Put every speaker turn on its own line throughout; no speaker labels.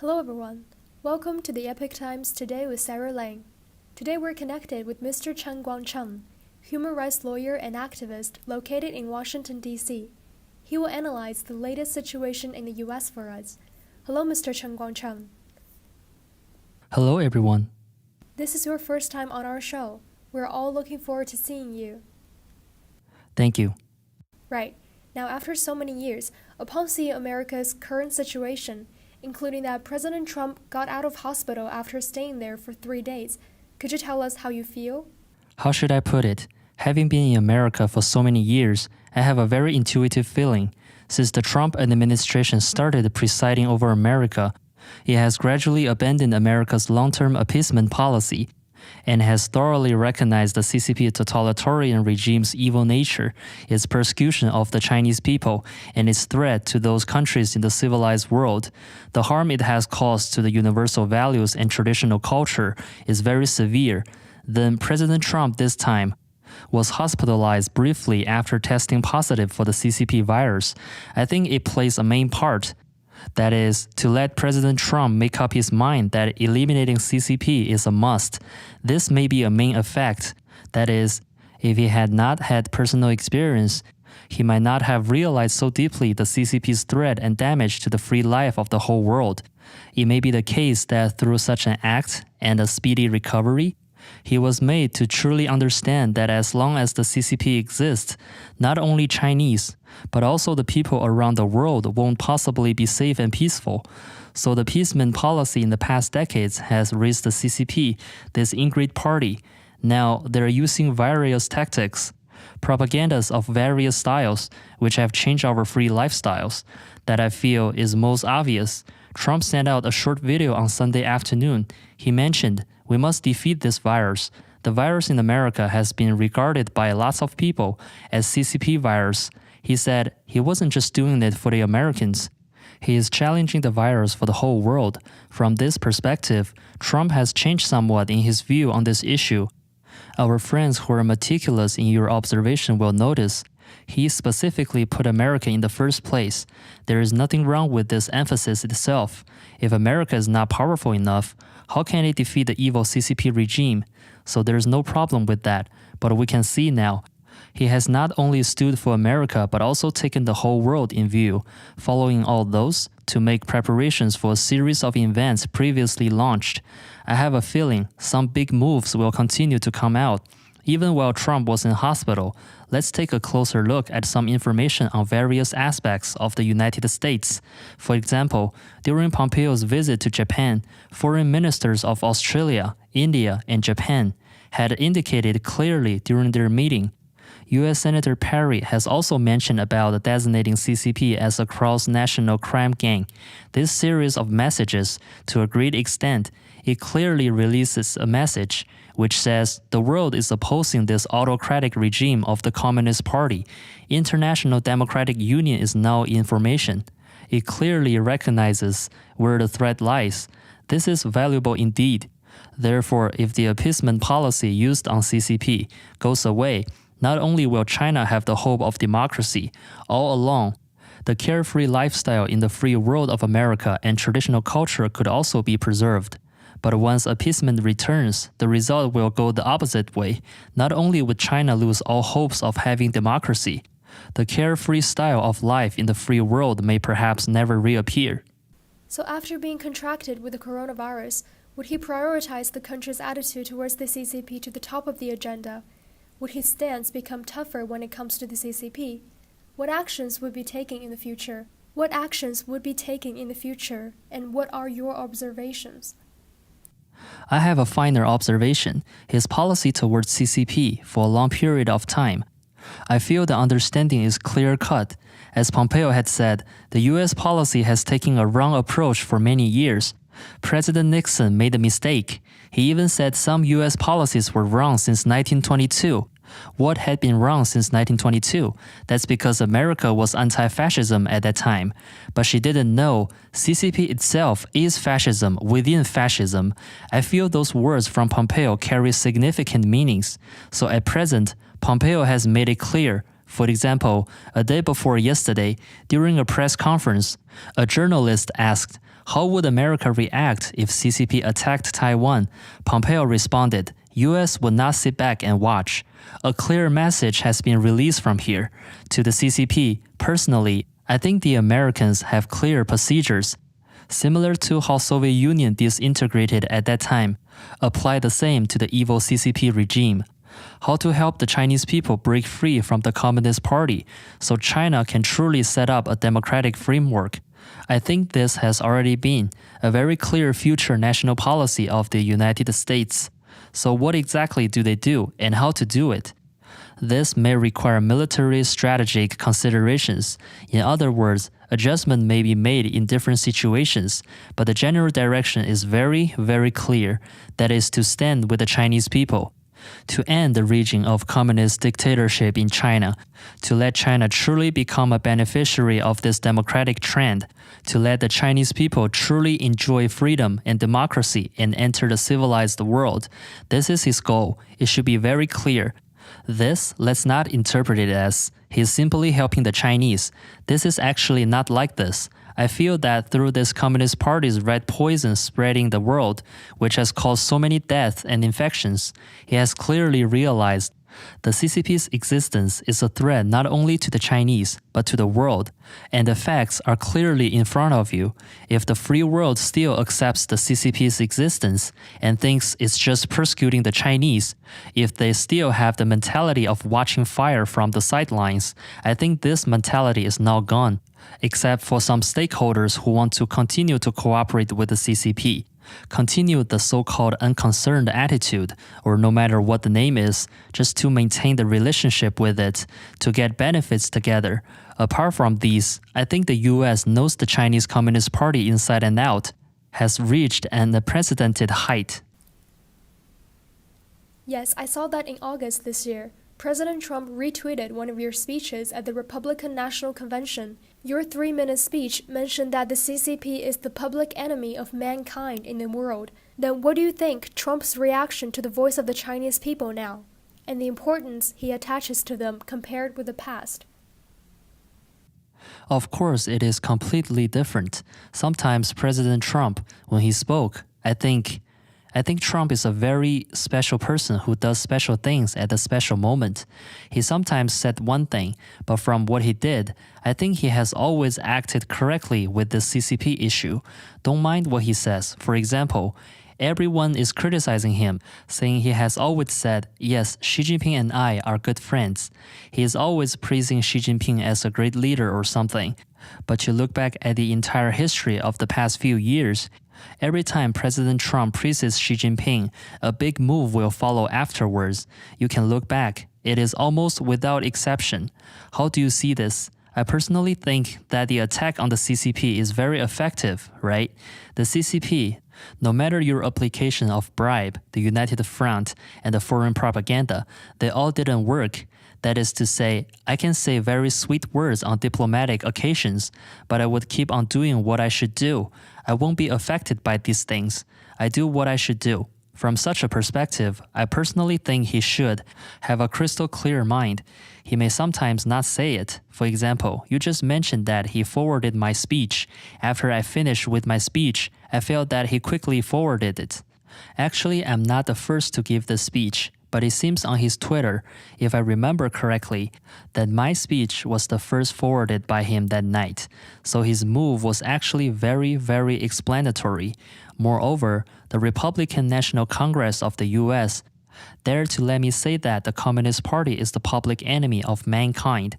Hello everyone. Welcome to the Epoch Times Today with Sarah Liang. Today we're connected with Mr. Chen Guangcheng, human rights lawyer and activist located in Washington, D.C. He will analyze the latest situation in the U.S. for us. Hello, Mr. Chen Guangcheng.
Hello everyone.
This is your first time on our show. We're all looking forward to seeing you.
Thank you.
Right. Now, after so many years, upon seeing America's current situation, including that President Trump got out of hospital after staying there for 3 days, could you tell us how you feel?
How should I put it? Having been in America for so many years, I have a very intuitive feeling. Since the Trump administration started presiding over America, it has gradually abandoned America's long-term appeasement policy and has thoroughly recognized the CCP totalitarian regime's evil nature, its persecution of the Chinese people, and its threat to those countries in the civilized world. The harm it has caused to the universal values and traditional culture is very severe. Then President Trump this time was hospitalized briefly after testing positive for the CCP virus. I think it plays a main part. That is, to let President Trump make up his mind that eliminating CCP is a must. This may be a main effect. That is, if he had not had personal experience, he might not have realized so deeply the CCP's threat and damage to the free life of the whole world. It may be the case that through such an act and a speedy recovery, he was made to truly understand that as long as the CCP exists, not only Chinese, but also the people around the world won't possibly be safe and peaceful. So the appeasement policy in the past decades has raised the CCP, this ingrate party. Now they're using various tactics, propagandas of various styles, which have changed our free lifestyles. That I feel is most obvious. Trump sent out a short video on Sunday afternoon. He mentioned, "We must defeat this virus. The virus in America has been regarded by lots of people as CCP virus." He said he wasn't just doing it for the Americans. He is challenging the virus for the whole world. From this perspective, Trump has changed somewhat in his view on this issue. Our friends who are meticulous in your observation will notice he specifically put America in the first place. There is nothing wrong with this emphasis itself. If America is not powerful enough, how can it defeat the evil CCP regime? So there is no problem with that. But we can see now, he has not only stood for America but also taken the whole world in view, following all those to make preparations for a series of events previously launched. I have a feeling some big moves will continue to come out. Even while Trump was in hospital, let's take a closer look at some information on various aspects of the United States. For example, during Pompeo's visit to Japan, foreign ministers of Australia, India, and Japan had indicated clearly during their meeting. U.S. Senator Perry has also mentioned about designating CCP as a cross-national crime gang. This series of messages, to a great extent, it clearly releases a message which says the world is opposing this autocratic regime of the Communist Party. International Democratic Union is now in formation. It clearly recognizes where the threat lies. This is valuable indeed. Therefore, if the appeasement policy used on CCP goes away, not only will China have the hope of democracy all along, the carefree lifestyle in the free world of America and traditional culture could also be preserved. But once appeasement returns, the result will go the opposite way. Not only would China lose all hopes of having democracy, the carefree style of life in the free world may perhaps never reappear.
So after being contracted with the coronavirus, would he prioritize the country's attitude towards the CCP to the top of the agenda? Would his stance become tougher when it comes to the CCP? What actions would be taken in the future? And what are your observations?
I have a finer observation, his policy towards CCP for a long period of time. I feel the understanding is clear-cut. As Pompeo had said, the U.S. policy has taken a wrong approach for many years. President Nixon made a mistake. He even said some U.S. policies were wrong since 1922. What had been wrong since 1922? That's because America was anti-fascism at that time. But she didn't know CCP itself is fascism within fascism. I feel those words from Pompeo carry significant meanings. So at present, Pompeo has made it clear. For example, a day before yesterday, during a press conference, a journalist asked, How would America react if CCP attacked Taiwan? Pompeo responded, US would not sit back and watch. A clear message has been released from here. To the CCP, personally, I think the Americans have clear procedures, similar to how Soviet Union disintegrated at that time. Apply the same to the evil CCP regime. How to help the Chinese people break free from the Communist Party so China can truly set up a democratic framework. I think this has already been a very clear future national policy of the United States. So what exactly do they do and how to do it? This may require military strategic considerations. In other words, adjustment may be made in different situations, but the general direction is very, very clear. That is to stand with the Chinese people, to end the regime of communist dictatorship in China, to let China truly become a beneficiary of this democratic trend, to let the Chinese people truly enjoy freedom and democracy and enter the civilized world. This is his goal. It should be very clear. This, let's not interpret it as he's simply helping the Chinese. This is actually not like this. I feel that through this Communist Party's red poison spreading the world, which has caused so many deaths and infections, he has clearly realized the CCP's existence is a threat not only to the Chinese, but to the world, and the facts are clearly in front of you. If the free world still accepts the CCP's existence and thinks it's just persecuting the Chinese, if they still have the mentality of watching fire from the sidelines, I think this mentality is now gone, except for some stakeholders who want to continue to cooperate with the CCP. Continue the so-called unconcerned attitude, or no matter what the name is, just to maintain the relationship with it, to get benefits together. Apart from these, I think the US knows the Chinese Communist Party inside and out, has reached an unprecedented height.
Yes, I saw that in August this year. President Trump retweeted one of your speeches at the Republican National Convention. Your 3-minute speech mentioned that the CCP is the public enemy of mankind in the world. Then what do you think Trump's reaction to the voice of the Chinese people now, and the importance he attaches to them compared with the past?
Of course, it is completely different. Sometimes President Trump, when he spoke, I think Trump is a very special person who does special things at a special moment. He sometimes said one thing, but from what he did, I think he has always acted correctly with the CCP issue. Don't mind what he says. For example, everyone is criticizing him, saying he has always said, yes, Xi Jinping and I are good friends. He is always praising Xi Jinping as a great leader or something. But you look back at the entire history of the past few years, every time President Trump praises Xi Jinping, a big move will follow afterwards. You can look back. It is almost without exception. How do you see this? I personally think that the attack on the CCP is very effective, right? The CCP, no matter your application of bribe, the United Front, and the foreign propaganda, they all didn't work. That is to say, I can say very sweet words on diplomatic occasions, but I would keep on doing what I should do. I won't be affected by these things. I do what I should do. From such a perspective, I personally think he should have a crystal clear mind. He may sometimes not say it. For example, you just mentioned that he forwarded my speech. After I finished with my speech, I felt that he quickly forwarded it. Actually, I'm not the first to give the speech, but it seems on his Twitter, if I remember correctly, that my speech was the first forwarded by him that night. So his move was actually very, very explanatory. Moreover, the Republican National Congress of the US dared to let me say that the Communist Party is the public enemy of mankind.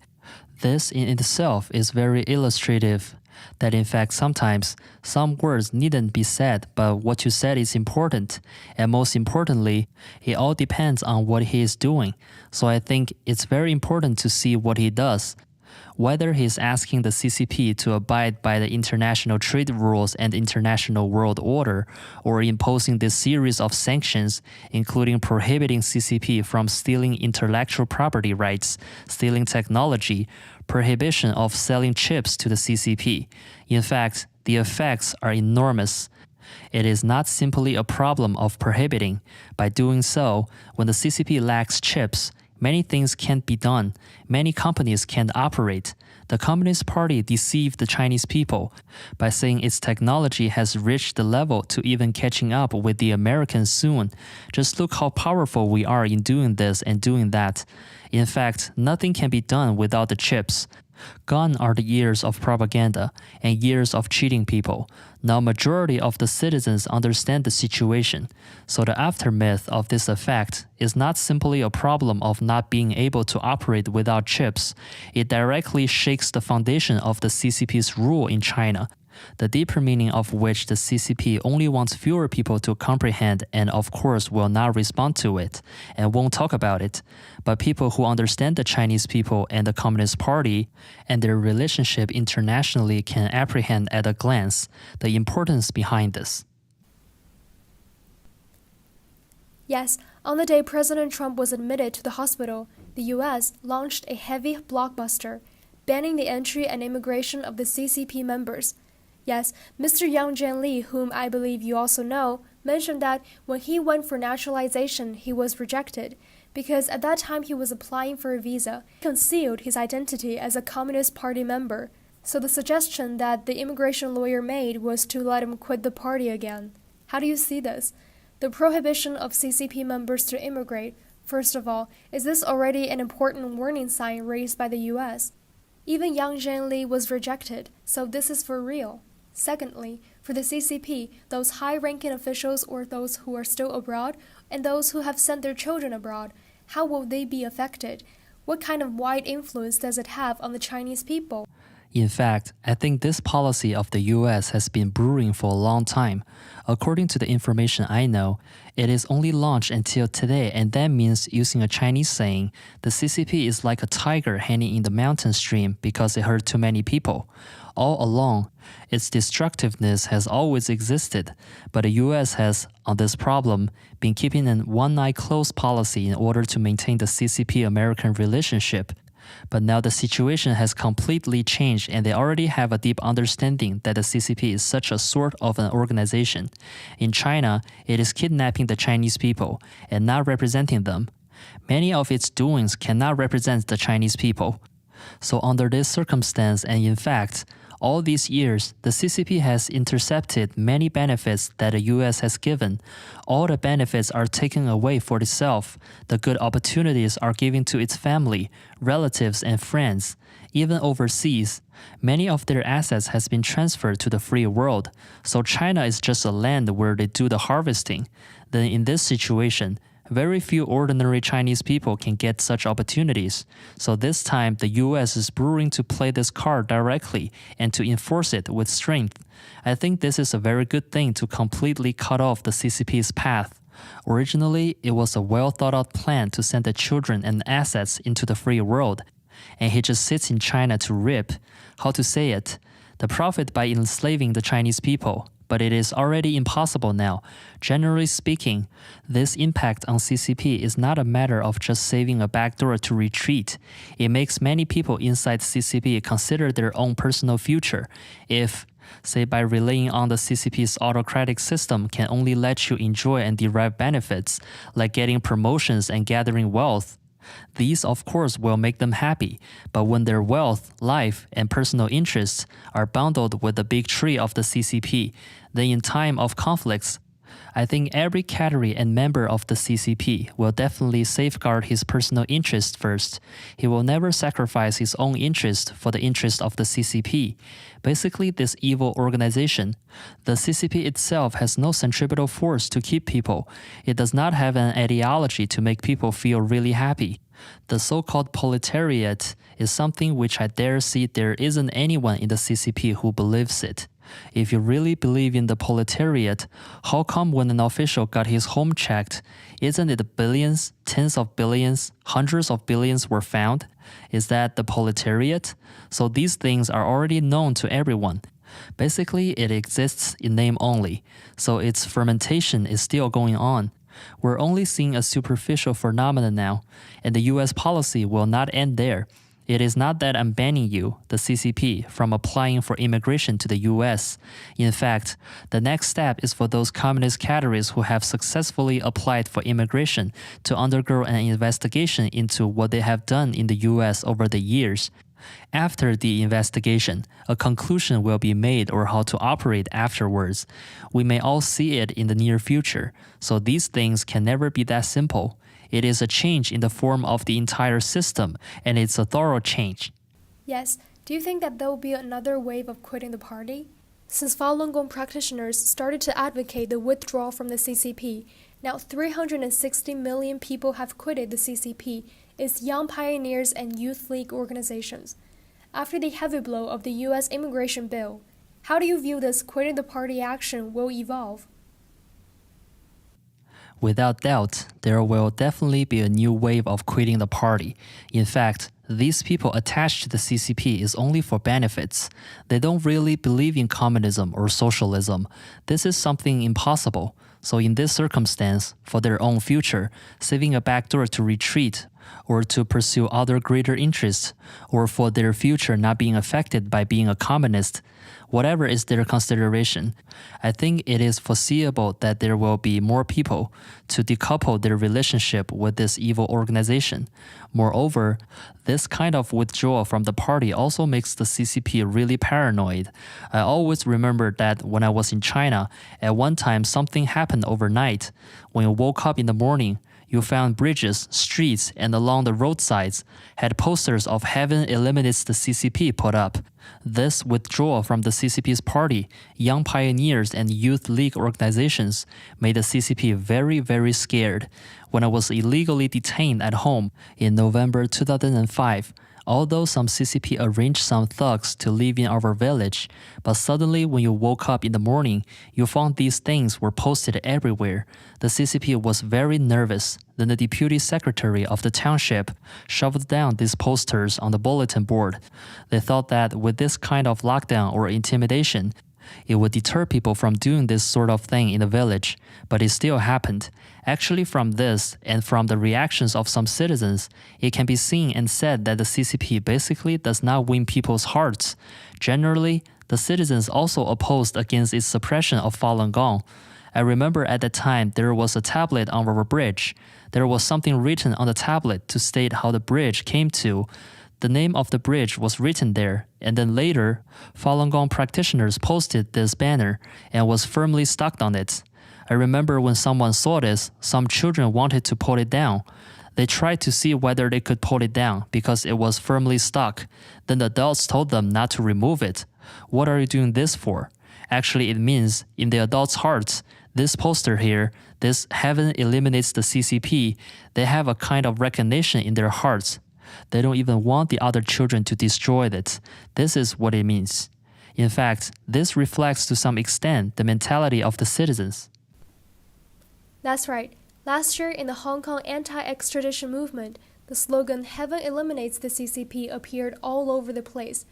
This in itself is very illustrative. That in fact sometimes some words needn't be said, but what you said is important. And most importantly, it all depends on what he is doing. So I think it's very important to see what he does. Whether he's asking the CCP to abide by the international trade rules and international world order, or imposing this series of sanctions, including prohibiting CCP from stealing intellectual property rights, stealing technology, prohibition of selling chips to the CCP. In fact, the effects are enormous. It is not simply a problem of prohibiting. By doing so, when the CCP lacks chips, Many things can't be done. Many companies can't operate. The Communist Party deceived the Chinese people by saying its technology has reached the level to even catching up with the Americans soon. Just look how powerful we are in doing this and doing that. In fact, nothing can be done without the chips. Gone are the years of propaganda and years of cheating people. Now majority of the citizens understand the situation. So the aftermath of this effect is not simply a problem of not being able to operate without chips. It directly shakes the foundation of the CCP's rule in China, the deeper meaning of which the CCP only wants fewer people to comprehend and of course will not respond to it and won't talk about it. But people who understand the Chinese people and the Communist Party and their relationship internationally can apprehend at a glance the importance behind this.
Yes, on the day President Trump was admitted to the hospital, the U.S. launched a heavy blockbuster, banning the entry and immigration of the CCP members. Yes, Mr. Yang Jianli, whom I believe you also know, mentioned that when he went for naturalization, he was rejected, because at that time he was applying for a visa. He concealed his identity as a Communist Party member, so the suggestion that the immigration lawyer made was to let him quit the party again. How do you see this? The prohibition of CCP members to immigrate, first of all, is this already an important warning sign raised by the U.S.? Even Yang Jianli was rejected, so this is for real. Secondly, for the CCP, those high-ranking officials or those who are still abroad and those who have sent their children abroad, how will they be affected? What kind of wide influence does it have on the Chinese people?
In fact, I think this policy of the US has been brewing for a long time. According to the information I know, it is only launched until today, and that means, using a Chinese saying, the CCP is like a tiger hanging in the mountain stream because it hurt too many people. All along, its destructiveness has always existed, but the US has, on this problem, been keeping an one-eye closed policy in order to maintain the CCP-American relationship. But now the situation has completely changed and they already have a deep understanding that the CCP is such a sort of an organization. In China, it is kidnapping the Chinese people and not representing them. Many of its doings cannot represent the Chinese people. So under this circumstance, and in fact, all these years, the CCP has intercepted many benefits that the US has given. All the benefits are taken away for itself. The good opportunities are given to its family, relatives, and friends. Even overseas, many of their assets has been transferred to the free world. So China is just a land where they do the harvesting. Then in this situation, very few ordinary Chinese people can get such opportunities. So this time, the US is brewing to play this card directly and to enforce it with strength. I think this is a very good thing to completely cut off the CCP's path. Originally, it was a well-thought-out plan to send the children and assets into the free world. And he just sits in China to reap, how to say it, the profit by enslaving the Chinese people. But it is already impossible now. Generally speaking, this impact on CCP is not a matter of just saving a backdoor to retreat. It makes many people inside CCP consider their own personal future. If, say, by relying on the CCP's autocratic system can only let you enjoy and derive benefits, like getting promotions and gathering wealth, these, of course, will make them happy, but when their wealth, life, and personal interests are bundled with the big tree of the CCP, then in time of conflicts, I think every cadre and member of the CCP will definitely safeguard his personal interest first. He will never sacrifice his own interest for the interest of the CCP. Basically, this evil organization, the CCP itself has no centripetal force to keep people. It does not have an ideology to make people feel really happy. The so-called proletariat is something which I dare see there isn't anyone in the CCP who believes it. If you really believe in the proletariat, how come when an official got his home checked, isn't it billions, tens of billions, hundreds of billions were found? Is that the proletariat? So these things are already known to everyone. Basically, it exists in name only, so its fermentation is still going on. We're only seeing a superficial phenomenon now, and the US policy will not end there. It is not that I'm banning you, the CCP, from applying for immigration to the US. In fact, the next step is for those communist cadres who have successfully applied for immigration to undergo an investigation into what they have done in the US over the years. After the investigation, a conclusion will be made or how to operate afterwards. We may all see it in the near future, so these things can never be that simple. It is a change in the form of the entire system, and it's a thorough change.
Yes, do you think that there will be another wave of quitting the party? Since Falun Gong practitioners started to advocate the withdrawal from the CCP, now 360 million people have quitted the CCP, its young pioneers and youth league organizations. After the heavy blow of the U.S. immigration bill, how do you view this quitting the party action will evolve?
Without doubt, there will definitely be a new wave of quitting the party. In fact, these people attached to the CCP is only for benefits. They don't really believe in communism or socialism. This is something impossible. So in this circumstance, for their own future, saving a backdoor to retreat, or to pursue other greater interests, or for their future not being affected by being a communist, whatever is their consideration, I think it is foreseeable that there will be more people to decouple their relationship with this evil organization. Moreover, this kind of withdrawal from the party also makes the CCP really paranoid. I always remember that when I was in China, at one time something happened overnight. When you woke up in the morning, you found bridges, streets, and along the roadsides had posters of "Heaven Eliminates the CCP" put up. This withdrawal from the CCP's party, young pioneers and youth league organizations made the CCP very, very scared. When I was illegally detained at home in November 2005, although some CCP arranged some thugs to live in our village, but suddenly when you woke up in the morning, you found these things were posted everywhere. The CCP was very nervous. Then the deputy secretary of the township shoved down these posters on the bulletin board. They thought that with this kind of lockdown or intimidation, it would deter people from doing this sort of thing in the village, but it still happened. Actually, from this and from the reactions of some citizens, it can be seen and said that the CCP basically does not win people's hearts. Generally, the citizens also opposed against its suppression of Falun Gong. I remember at the time there was a tablet on our bridge. There was something written on the tablet to state how the bridge came to. The name of the bridge was written there, and then later, Falun Gong practitioners posted this banner and was firmly stuck on it. I remember when someone saw this, some children wanted to pull it down. They tried to see whether they could pull it down because it was firmly stuck. Then the adults told them not to remove it. What are you doing this for? Actually, it means, in the adults' hearts, this poster here, this "Heaven Eliminates the CCP," they have a kind of recognition in their hearts. They don't even want the other children to destroy it. This is what it means. In fact, this reflects to some extent the mentality of the citizens.
That's right. Last year, in the Hong Kong anti-extradition movement, the slogan "Heaven Eliminates the CCP" appeared all over the place.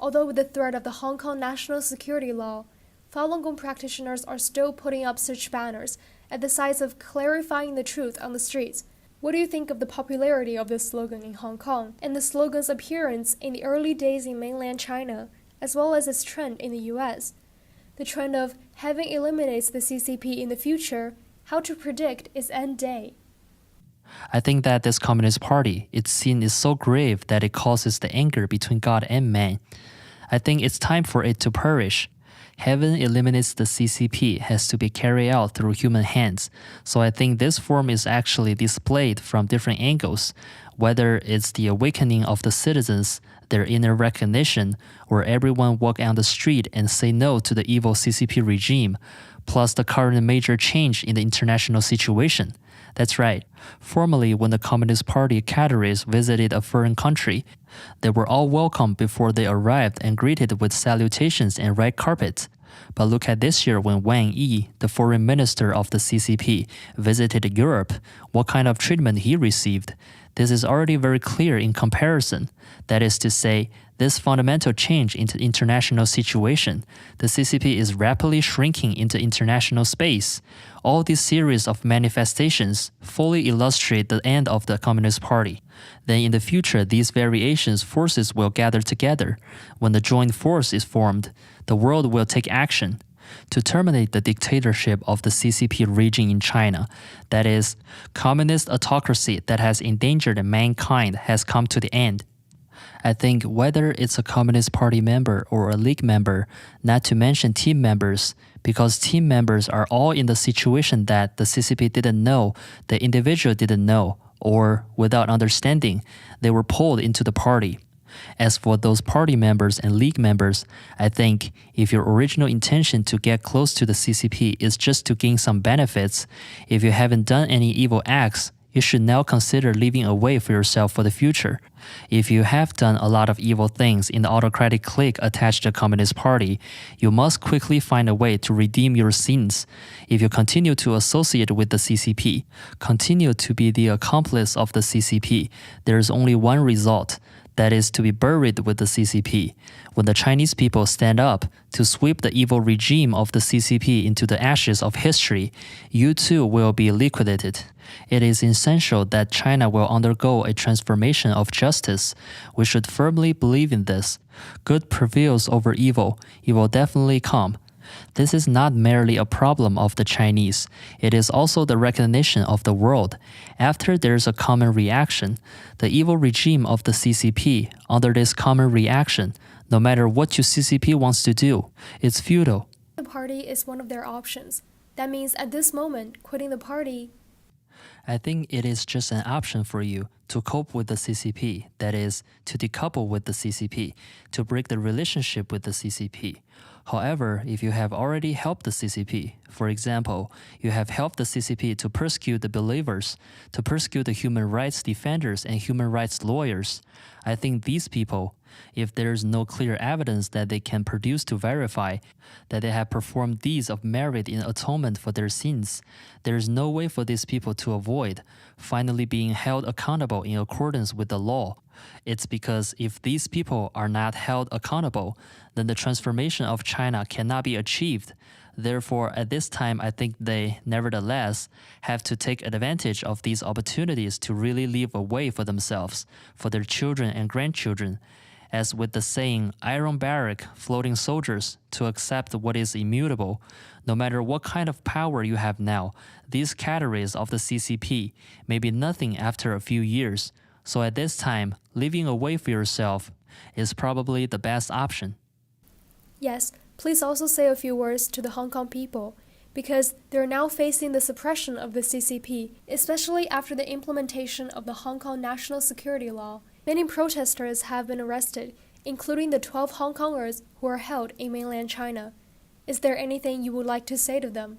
Although with the threat of the Hong Kong national security law, Falun Gong practitioners are still putting up such banners at the size of clarifying the truth on the streets. What do you think of the popularity of this slogan in Hong Kong and the slogan's appearance in the early days in mainland China, as well as its trend in the US? The trend of "Heaven Eliminates the CCP" in the future, how to predict its end day?
I think that this Communist Party, its sin is so grave that it causes the anger between God and man. I think it's time for it to perish. Heaven Eliminates the CCP has to be carried out through human hands. So I think this form is actually displayed from different angles, whether it's the awakening of the citizens, their inner recognition, or everyone walk on the street and say no to the evil CCP regime, plus the current major change in the international situation. That's right. Formerly, when the Communist Party cadres visited a foreign country, they were all welcomed before they arrived and greeted with salutations and red carpet. But look at this year when Wang Yi, the foreign minister of the CCP, visited Europe, what kind of treatment he received. This is already very clear in comparison. That is to say, this fundamental change into international situation, the CCP is rapidly shrinking into international space. All these series of manifestations fully illustrate the end of the Communist Party. Then in the future, these variations forces will gather together. When the joint force is formed, the world will take action to terminate the dictatorship of the CCP regime in China. That is, communist autocracy that has endangered mankind has come to the end. I think whether it's a Communist Party member or a League member, not to mention team members, because team members are all in the situation that the CCP didn't know, the individual didn't know, or without understanding, they were pulled into the party. As for those party members and league members, I think if your original intention to get close to the CCP is just to gain some benefits, if you haven't done any evil acts, you should now consider leaving a way for yourself for the future. If you have done a lot of evil things in the autocratic clique attached to the Communist Party, you must quickly find a way to redeem your sins. If you continue to associate with the CCP, continue to be the accomplice of the CCP, there is only one result. That is to be buried with the CCP. When the Chinese people stand up to sweep the evil regime of the CCP into the ashes of history, you too will be liquidated. It is essential that China will undergo a transformation of justice. We should firmly believe in this. Good prevails over evil. It will definitely come. This is not merely a problem of the Chinese, it is also the recognition of the world. After there's a common reaction, the evil regime of the CCP, under this common reaction, no matter what your CCP wants to do, it's futile.
The party is one of their options. That means at this moment, quitting the party.
I think it is just an option for you to cope with the CCP, that is, to decouple with the CCP, to break the relationship with the CCP. However, if you have already helped the CCP, for example, you have helped the CCP to persecute the believers, to persecute the human rights defenders and human rights lawyers, I think these people, if there is no clear evidence that they can produce to verify that they have performed deeds of merit in atonement for their sins, there is no way for these people to avoid finally being held accountable in accordance with the law. It's because if these people are not held accountable, then the transformation of China cannot be achieved. Therefore, at this time, I think they, nevertheless, have to take advantage of these opportunities to really leave a way for themselves, for their children and grandchildren. As with the saying, iron barrack, floating soldiers, to accept what is immutable. No matter what kind of power you have now, these categories of the CCP may be nothing after a few years. So at this time, leaving a way for yourself is probably the best option.
Yes, please also say a few words to the Hong Kong people, because they're now facing the suppression of the CCP, especially after the implementation of the Hong Kong National Security Law. Many protesters have been arrested, including the 12 Hongkongers who are held in mainland China. Is there anything you would like to say to them?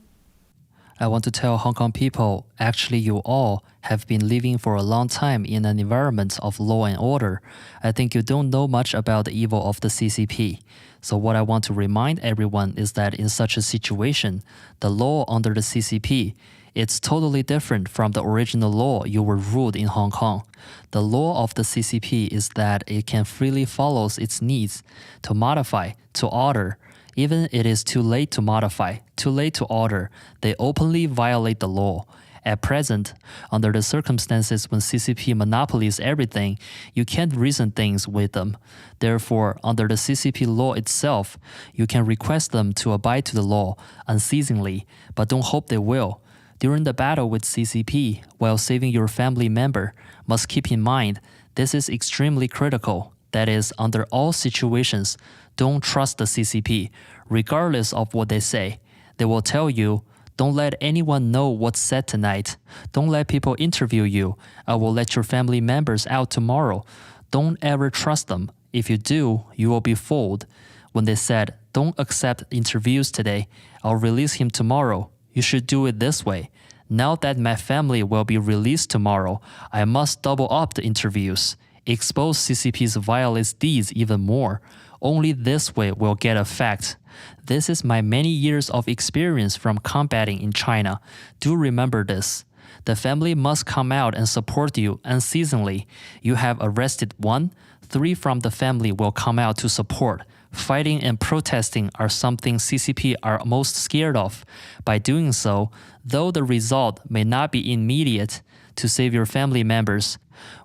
I want to tell Hong Kong people, actually you all have been living for a long time in an environment of law and order. I think you don't know much about the evil of the CCP. So what I want to remind everyone is that in such a situation, the law under the CCP, it's totally different from the original law you were ruled in Hong Kong. The law of the CCP is that it can freely follow its needs to modify, to alter. Even it is too late to modify, too late to alter, they openly violate the law. At present, under the circumstances when CCP monopolies everything, you can't reason things with them. Therefore, under the CCP law itself, you can request them to abide to the law unceasingly, but don't hope they will. During the battle with CCP, while saving your family member, must keep in mind, this is extremely critical. That is, under all situations, don't trust the CCP, regardless of what they say. They will tell you, don't let anyone know what's said tonight. Don't let people interview you. I will let your family members out tomorrow. Don't ever trust them. If you do, you will be fooled. When they said, don't accept interviews today, I'll release him tomorrow. You should do it this way. Now that my family will be released tomorrow, I must double up the interviews. Expose CCP's violent deeds even more. Only this way will get effect. This is my many years of experience from combating in China. Do remember this. The family must come out and support you unceasingly. You have arrested one, 3 from the family will come out to support. Fighting and protesting are something CCP are most scared of. By doing so, though the result may not be immediate, to save your family members,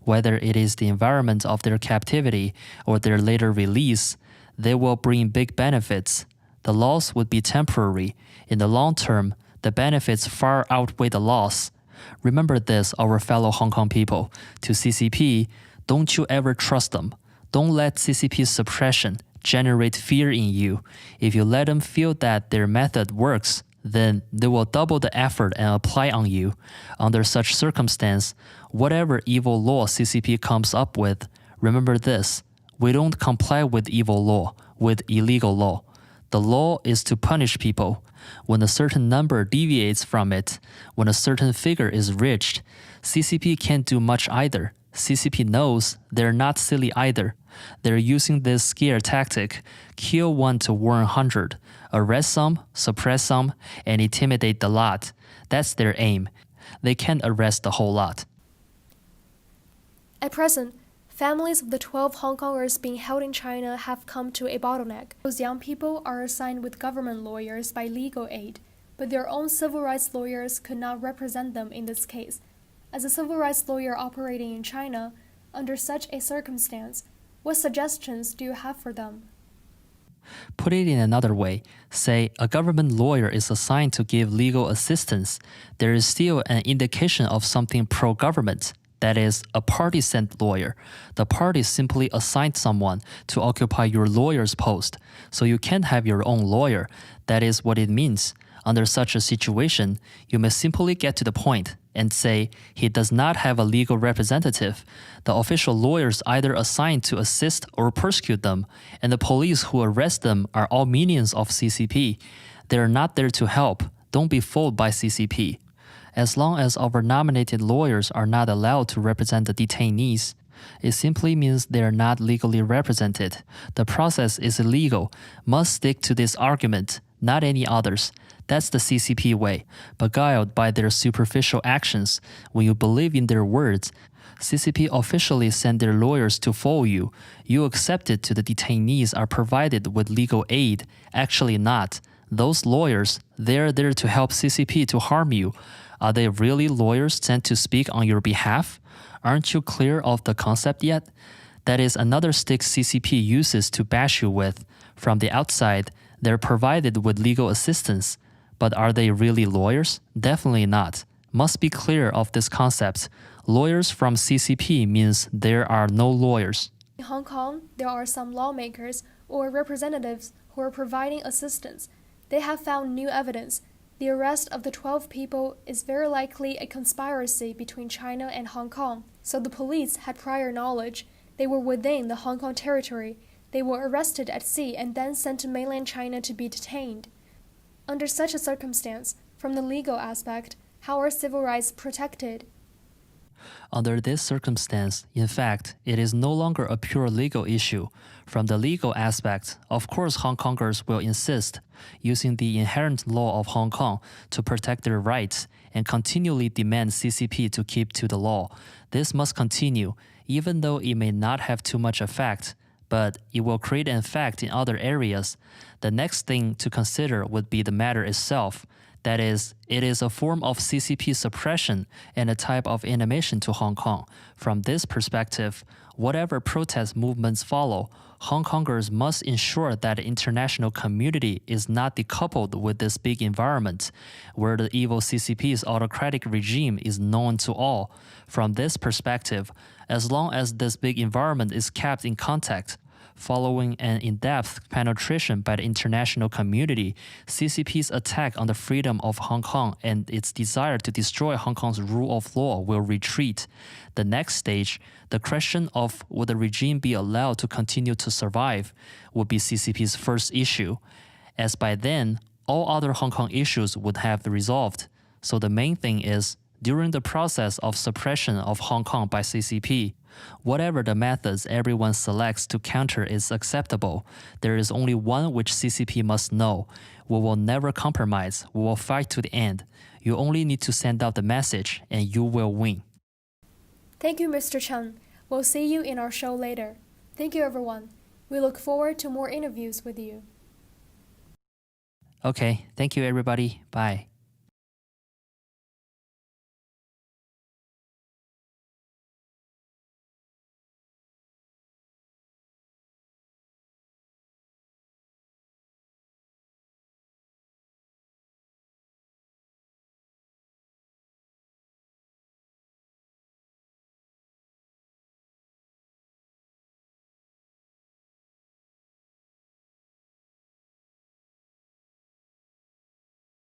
whether it is the environment of their captivity or their later release, they will bring big benefits. The loss would be temporary. In the long term, the benefits far outweigh the loss. Remember this, our fellow Hong Kong people. To CCP, don't you ever trust them. Don't let CCP's suppression generate fear in you. If you let them feel that their method works, then they will double the effort and apply on you. Under such circumstance, whatever evil law CCP comes up with, remember this, we don't comply with evil law, with illegal law. The law is to punish people. When a certain number deviates from it, when a certain figure is reached, CCP can't do much either. CCP knows they're not silly either. They're using this scare tactic, kill 1 to warn 100, arrest some, suppress some, and intimidate the lot. That's their aim. They can't arrest the whole lot.
At present, families of the 12 Hongkongers being held in China have come to a bottleneck. Those young people are assigned with government lawyers by legal aid, but their own civil rights lawyers could not represent them in this case. As a civil rights lawyer operating in China, under such a circumstance, what suggestions do you have for them?
Put it in another way, say a government lawyer is assigned to give legal assistance. There is still an indication of something pro-government. That is, a party-sent lawyer. The party simply assigned someone to occupy your lawyer's post, so you can't have your own lawyer. That is what it means. Under such a situation, you may simply get to the point and say he does not have a legal representative. The official lawyers either assigned to assist or persecute them, and the police who arrest them are all minions of CCP. They are not there to help. Don't be fooled by CCP. As long as our nominated lawyers are not allowed to represent the detainees, it simply means they are not legally represented. The process is illegal. Must stick to this argument, not any others. That's the CCP way. Beguiled by their superficial actions, when you believe in their words, CCP officially send their lawyers to fool you. You accept it to the detainees are provided with legal aid. Actually not. Those lawyers, they're there to help CCP to harm you. Are they really lawyers sent to speak on your behalf? Aren't you clear of the concept yet? That is another stick CCP uses to bash you with. From the outside, they're provided with legal assistance. But are they really lawyers? Definitely not. Must be clear of this concept. Lawyers from CCP means there are no lawyers.
In Hong Kong, there are some lawmakers or representatives who are providing assistance. They have found new evidence. The arrest of the 12 people is very likely a conspiracy between China and Hong Kong. So the police had prior knowledge. They were within the Hong Kong territory. They were arrested at sea and then sent to mainland China to be detained. Under such a circumstance, from the legal aspect, how are civil rights protected?
Under this circumstance, in fact, it is no longer a pure legal issue. From the legal aspect, of course Hongkongers will insist, using the inherent law of Hong Kong to protect their rights and continually demand CCP to keep to the law. This must continue, even though it may not have too much effect, but it will create an effect in other areas. The next thing to consider would be the matter itself. That is, it is a form of CCP suppression and a type of animation to Hong Kong. From this perspective, whatever protest movements follow, Hong Kongers must ensure that the international community is not decoupled with this big environment, where the evil CCP's autocratic regime is known to all. From this perspective, as long as this big environment is kept in contact, following an in-depth penetration by the international community, CCP's attack on the freedom of Hong Kong and its desire to destroy Hong Kong's rule of law will retreat. The next stage, the question of would the regime be allowed to continue to survive, would be CCP's first issue, as by then, all other Hong Kong issues would have resolved. So the main thing is, during the process of suppression of Hong Kong by CCP, whatever the methods everyone selects to counter is acceptable. There is only one which CCP must know. We will never compromise. We will fight to the end. You only need to send out the message and you will win.
Thank you, Mr. Chen. We'll see you in our show later. Thank you, everyone. We look forward to more interviews with you.
Okay, thank you everybody. Bye.